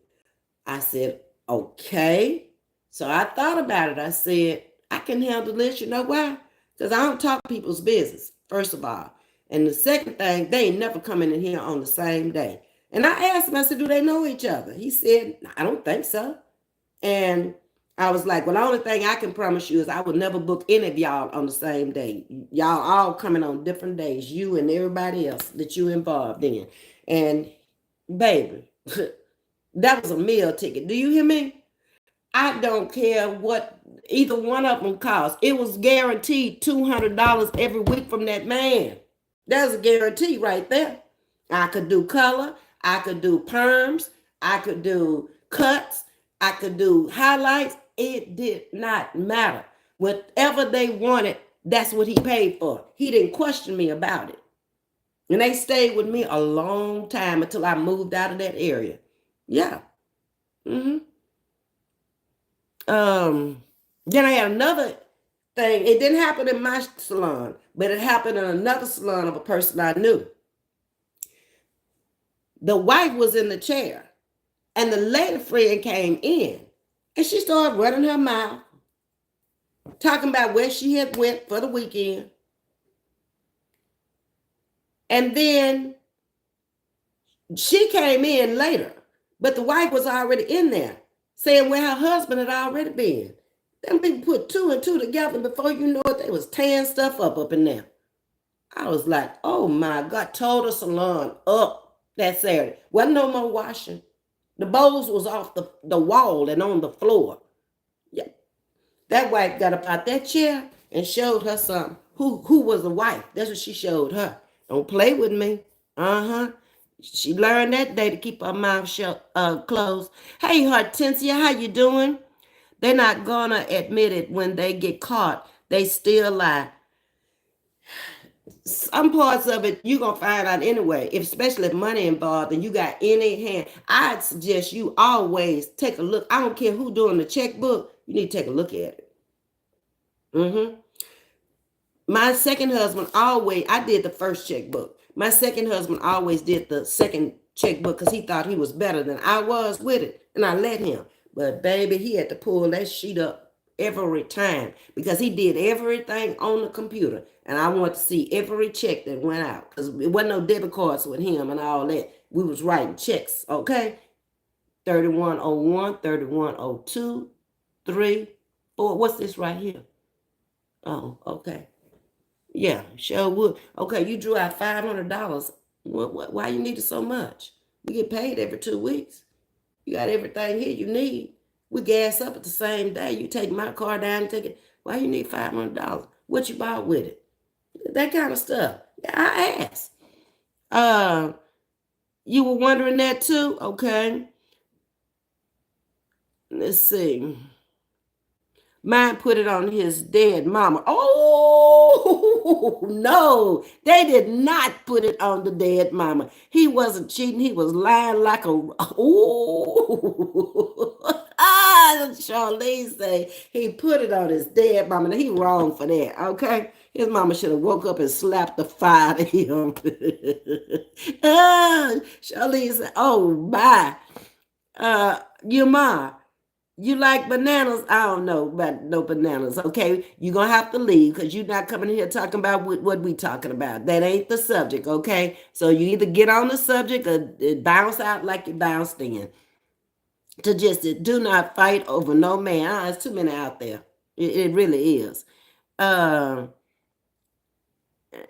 I said, okay. So I thought about it. I said, I can handle this. You know why? Because I don't talk people's business, first of all. And the second thing, they ain't never coming in here on the same day. And I asked him, I said, do they know each other? He said, I don't think so. And I was like, well, the only thing I can promise you is I would never book any of y'all on the same day. Y'all all coming on different days, you and everybody else that you involved in. And baby, that was a meal ticket. Do you hear me? I don't care what either one of them cost. It was guaranteed $200 every week from that man. That's a guarantee right there. I could do color. I could do perms. I could do cuts. I could do highlights. It did not matter. Whatever they wanted, that's what he paid for. He didn't question me about it. And they stayed with me a long time until I moved out of that area. Yeah. Mm-hmm. Then I had another thing. It didn't happen in my salon, but it happened in another salon of a person I knew. The wife was in the chair, and the lady friend came in, and she started running her mouth, talking about where she had went for the weekend. And then she came in later, but the wife was already in there, saying where her husband had already been. Them people put two and two together. Before you know it, they was tearing stuff up in there. I was like, oh my God, told the salon up that Saturday. Wasn't no more washing. The bowls was off the wall and on the floor. Yeah. That wife got up out that chair and showed her something. Who was the wife? That's what she showed her. Don't play with me. Uh-huh. She learned that day to keep her mouth shut, closed. Hey, Hortensia, how you doing? They're not gonna admit it when they get caught. They still lie. Some parts of it you're gonna find out anyway, especially if money involved and you got any hand. I'd suggest you always take a look. I don't care who doing the checkbook, you need to take a look at it. My second husband I did the first checkbook. My second husband always did the second checkbook because he thought he was better than I was with it, and I let him. But baby, he had to pull that sheet up every time because he did everything on the computer, and I wanted to see every check that went out because it wasn't no debit cards with him and all that. We was writing checks, okay? 3101, 3102, 3, 4. What's this right here? Oh, okay. Yeah, sure would. Okay, you drew out $500. Why you needed so much? We get paid every 2 weeks. You got everything here you need. We gas up at the same day. You take my car down and take it. Why you need $500? What you bought with it? That kind of stuff. Yeah, I asked. You were wondering that too? Okay. Let's see. Mine put it on his dead mama. Oh, no. They did not put it on the dead mama. He wasn't cheating. He was lying like a... Oh. Charlene say he put it on his dead mama. He wrong for that, okay? His mama should have woke up and slapped the fire out of him. Charlene said, "Oh my, your ma, you like bananas? I don't know about no bananas. Okay, you're gonna have to leave because you're not coming here talking about what we talking about. That ain't the subject. Okay, so you either get on the subject or bounce out like you bounced in. To just do not fight over no man. There's too many out there. It really is. Uh,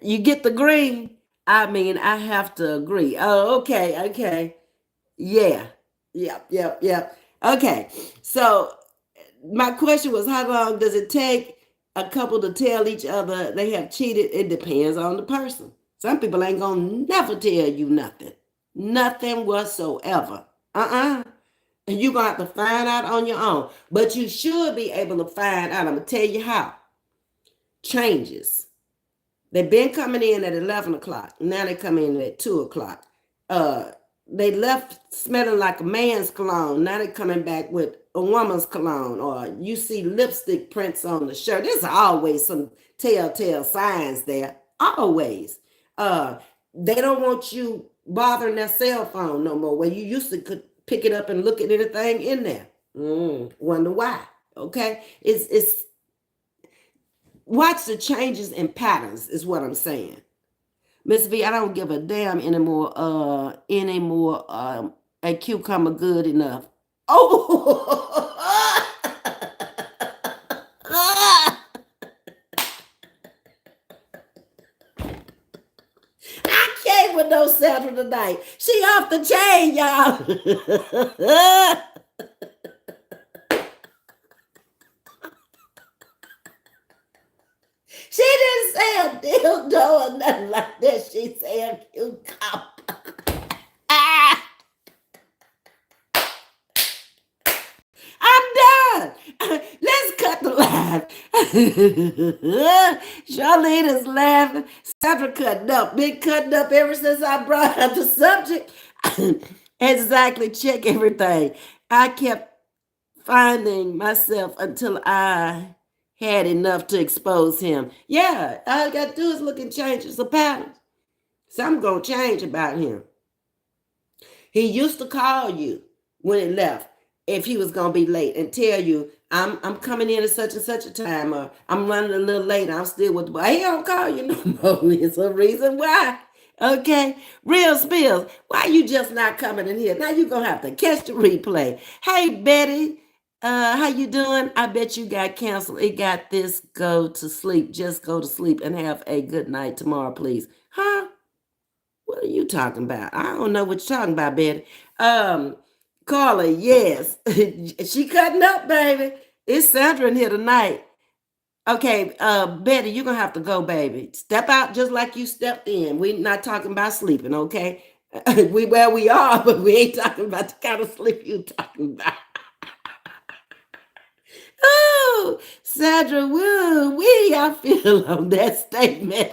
you get the green. I mean, I have to agree. Oh, okay, okay. Yeah. Yep, yep, yep. Okay. So my question was, how long does it take a couple to tell each other they have cheated? It depends on the person. Some people ain't gonna never tell you nothing. Nothing whatsoever. And you're gonna have to find out on your own. But you should be able to find out. I'm gonna tell you how. Changes. They've been coming in at 11 o'clock. Now they come in at 2 o'clock. They left smelling like a man's cologne. Now they're coming back with a woman's cologne. Or you see lipstick prints on the shirt. There's always some telltale signs there. Always. They don't want you bothering their cell phone no more, where you used to could pick it up and look at anything in there. Wonder why. Okay. It's watch the changes in patterns is what I'm saying. Ms.V, I don't give a damn anymore. A cucumber good enough. Oh, I came with no Sandra tonight. She off the chain, y'all. She didn't say a dildo or nothing like that. She said a cucumber. Ah, I'm done. Let's cut the line. Charlene is laughing. Sandra cutting up. Been cutting up ever since I brought up the subject. Exactly. Check everything. I kept finding myself until I had enough to expose him. Yeah, all I got to do is look and change the patterns. Something gonna change about him. He used to call you when it left if he was gonna be late and tell you, I'm coming in at such and such a time, or I'm running a little late, I'm still with the boy. He don't call you no more. It's a reason why. Okay, real spills. Why you just not coming in here? Now you gonna have to catch the replay. Hey Betty, how you doing? I bet you got canceled. It got this. Go to sleep. Just go to sleep and have a good night tomorrow, please. Huh? What are you talking about? I don't know what you're talking about, Betty. Carla, yes. She cutting up, baby. It's Sandra in here tonight. Okay, Betty, you're gonna have to go, baby. Step out just like you stepped in. We're not talking about sleeping, okay? We are, but we ain't talking about the kind of sleep you talking about. Oh, Sandra, woo, I feel on that statement.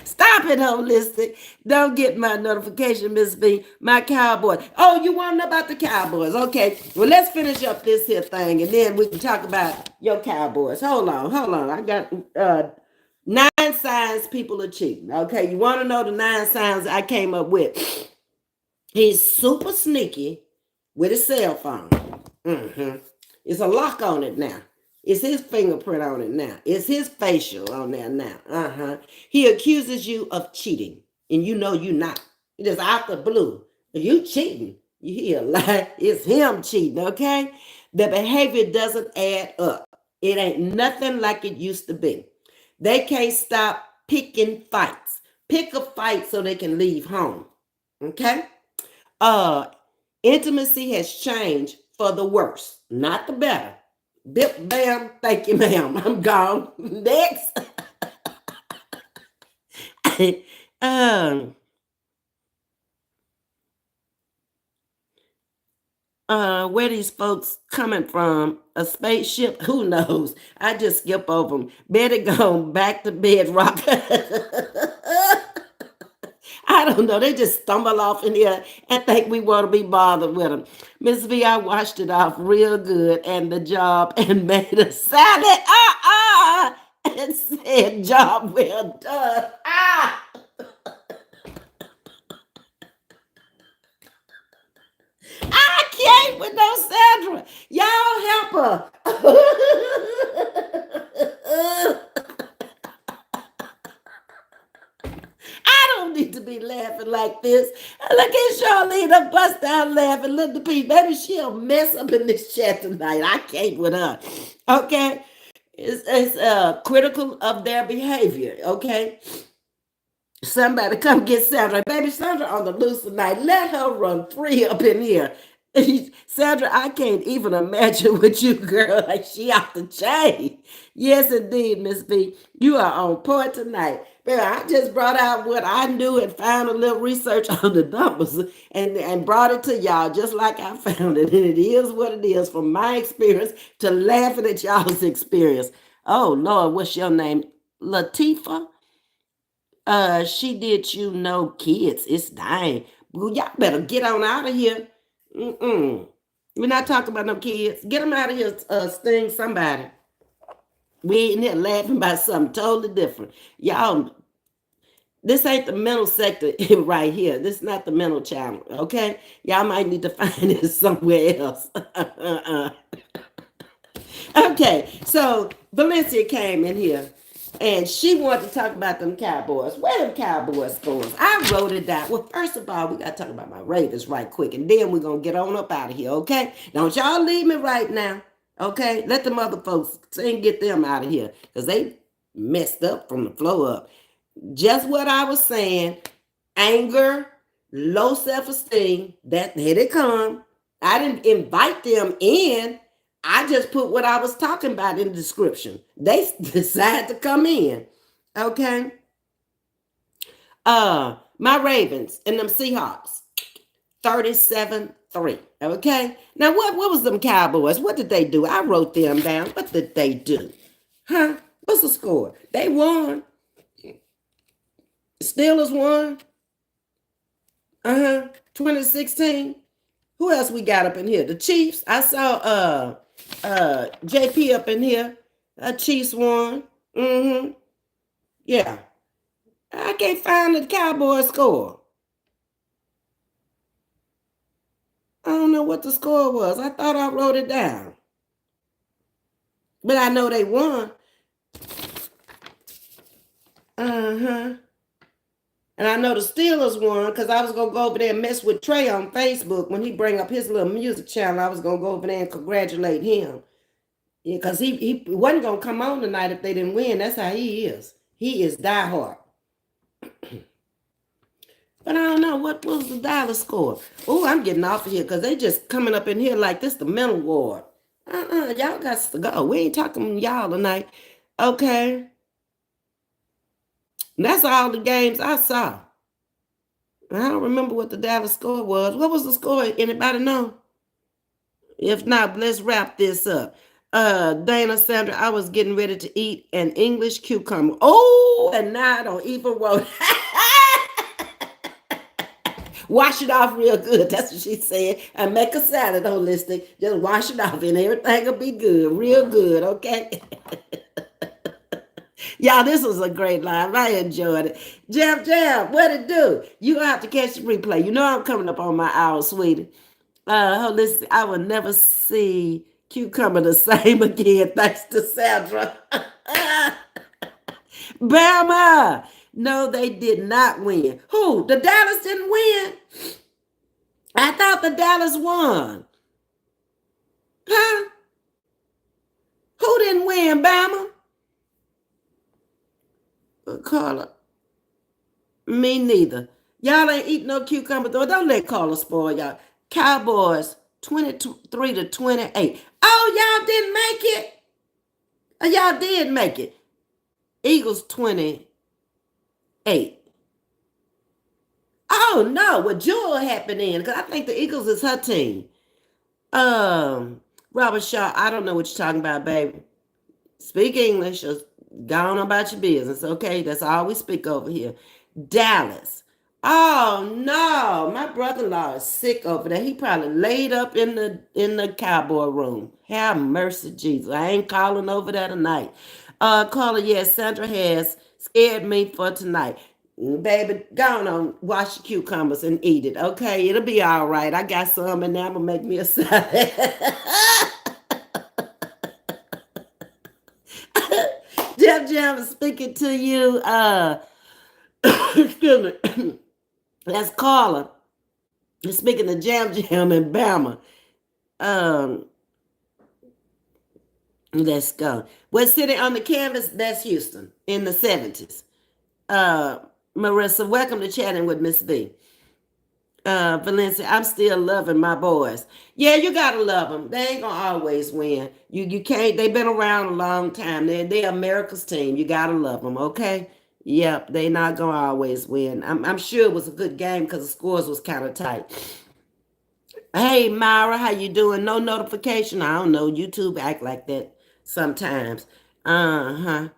Stop it, holistic. Don't get my notification, Ms.V. My Cowboys. Oh, you want to know about the Cowboys? Okay. Well, let's finish up this here thing, and then we can talk about your Cowboys. Hold on. I got 9 signs people are cheating. Okay, you want to know the 9 signs I came up with? He's super sneaky with his cell phone. It's a lock on it now. It's his fingerprint on it now. It's his facial on there now. He accuses you of cheating, and you know you're not. It is out the blue. You cheating. You hear a lie. It's him cheating, okay? The behavior doesn't add up. It ain't nothing like it used to be. They can't stop picking fights. Pick a fight so they can leave home, okay? Intimacy has changed for the worse, not the better. Bip, bam, thank you, ma'am. I'm gone. Next. Where these folks coming from? A spaceship? Who knows? I just skip over them. Better go back to bed, rock. I don't know. They just stumble off in here and think we want to be bothered with them. Ms.V, I washed it off real good and the job and made a salad. and said, job well done. I can't with no Sandra. Y'all help her. I don't need to be laughing like this. Look at Charlene, I bust out laughing. Look at the maybe she'll mess up in this chat tonight. I can't with her. Okay? It's critical of their behavior. Okay? Somebody come get Sandra. Baby Sandra on the loose tonight. Let her run free up in here. Sandra, I can't even imagine with you, girl. Like she off the chain. Yes, indeed, Ms.V. You are on point tonight. Baby, I just brought out what I knew and found a little research on the numbers and brought it to y'all just like I found it. And it is what it is from my experience to laughing at y'all's experience. Oh, Lord, what's your name? Latifa? She did you no kids. It's dying. Well, y'all better get on out of here. Mm-mm. We're not talking about no kids. Get them out of here, Sting somebody. We in here laughing about something totally different. Y'all, this ain't the mental sector right here. This is not the mental channel, okay? Y'all might need to find it somewhere else. Okay, so Valencia came in here and she wanted to talk about them Cowboys. Where them Cowboys scores? I wrote it down. Well, first of all, we got to talk about my Ravens right quick, and then we're going to get on up out of here, okay? Don't y'all leave me right now, okay? Let them other folks sing, get them out of here, because they messed up from the flow up. Just what I was saying, anger, low self-esteem, that here they come. I didn't invite them in. I just put what I was talking about in the description. They decided to come in. Okay. My Ravens and them Seahawks, 37-3. Okay. Now what was them Cowboys? What did they do? I wrote them down. What did they do? Huh? What's the score? They won. Steelers won. 2016. Who else we got up in here? The Chiefs. I saw JP up in here. Chiefs won. Yeah. I can't find the Cowboys score. I don't know what the score was. I thought I wrote it down. But I know they won. And I know the Steelers won because I was going to go over there and mess with Trey on Facebook when he bring up his little music channel. I was going to go over there and congratulate him. Yeah, because he wasn't going to come on tonight if they didn't win. That's how he is. He is diehard. But I don't know, what was the dollar score? Oh, I'm getting off of here because they just coming up in here like this the mental ward. Y'all got to go. We ain't talking y'all tonight. Okay. And that's all the games I saw. I don't remember what the Dallas score was. What was the score? Anybody know? If not, let's wrap this up. Dana, Sandra, I was getting ready to eat an English cucumber. Oh, and now I don't even want. Wash it off real good. That's what she said. And make a salad holistic. Just wash it off and everything will be good. Real good, okay? Y'all, this was a great live. I enjoyed it. Jam, what it do? You gonna have to catch the replay. You know I'm coming up on my hour, sweetie. Holistic, I will never see cucumber the same again, thanks to Sandra. Bama! No, they did not win. Who? The Dallas didn't win? I thought the Dallas won. Huh? Who didn't win, Bama? Carla. Me neither. Y'all ain't eating no cucumber though. Don't let Carla spoil y'all. Cowboys 23-28. Oh, y'all didn't make it. Y'all did make it. Eagles 28. Oh no, well Jewel happened in because I think the Eagles is her team. Robert Shaw, I don't know what you're talking about, baby. Speak English or go on about your business, okay? That's all we speak over here. Dallas. Oh no, my brother-in-law is sick over there. He probably laid up in the cowboy room. Have mercy, Jesus. I ain't calling over there tonight. Carla, yes, Sandra has scared me for tonight. Baby, go on, wash your cucumbers and eat it. Okay, it'll be all right. I got some, and now I'm gonna make me a salad. Jam Jam is speaking to you. Excuse me. That's Carla. Speaking of Jam Jam in Bama. Um, let's go. What city on the canvas? That's Houston in the 70s. Uh, Marissa, welcome to Chatting with Ms.V. Valencia, I'm still loving my boys. Yeah, you gotta love them. They ain't gonna always win. You can't. They've been around a long time. They're America's team. You gotta love them. Okay. Yep, they not gonna always win. I'm sure it was a good game because the scores was kind of tight. Hey Myra, how you doing? No notification. I don't know. YouTube act like that sometimes. Uh-huh.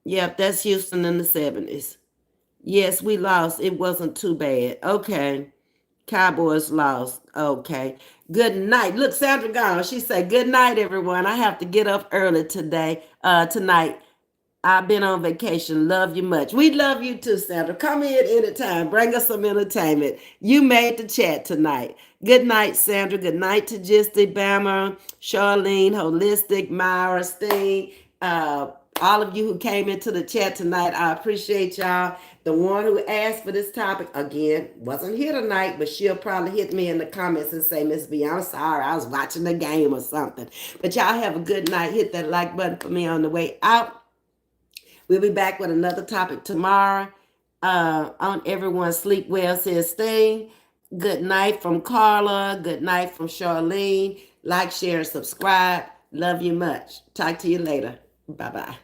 Yep, that's Houston in the 70s. Yes, we lost. It wasn't too bad. Okay. Cowboys lost. Okay. Good night. Look, Sandra gone. She said, good night, everyone. I have to get up early tonight. I've been on vacation. Love you much. We love you too, Sandra. Come in anytime. Bring us some entertainment. You made the chat tonight. Good night, Sandra. Good night to Gisty, Bama, Charlene, Holistic, Myra, Steen, all of you who came into the chat tonight. I appreciate y'all. The one who asked for this topic, again, wasn't here tonight, but she'll probably hit me in the comments and say, Ms.V, I'm sorry, I was watching the game or something. But y'all have a good night. Hit that like button for me on the way out. We'll be back with another topic tomorrow. On everyone sleep well, says Sting. Good night from Carla. Good night from Charlene. Like, share, and subscribe. Love you much. Talk to you later. Bye-bye.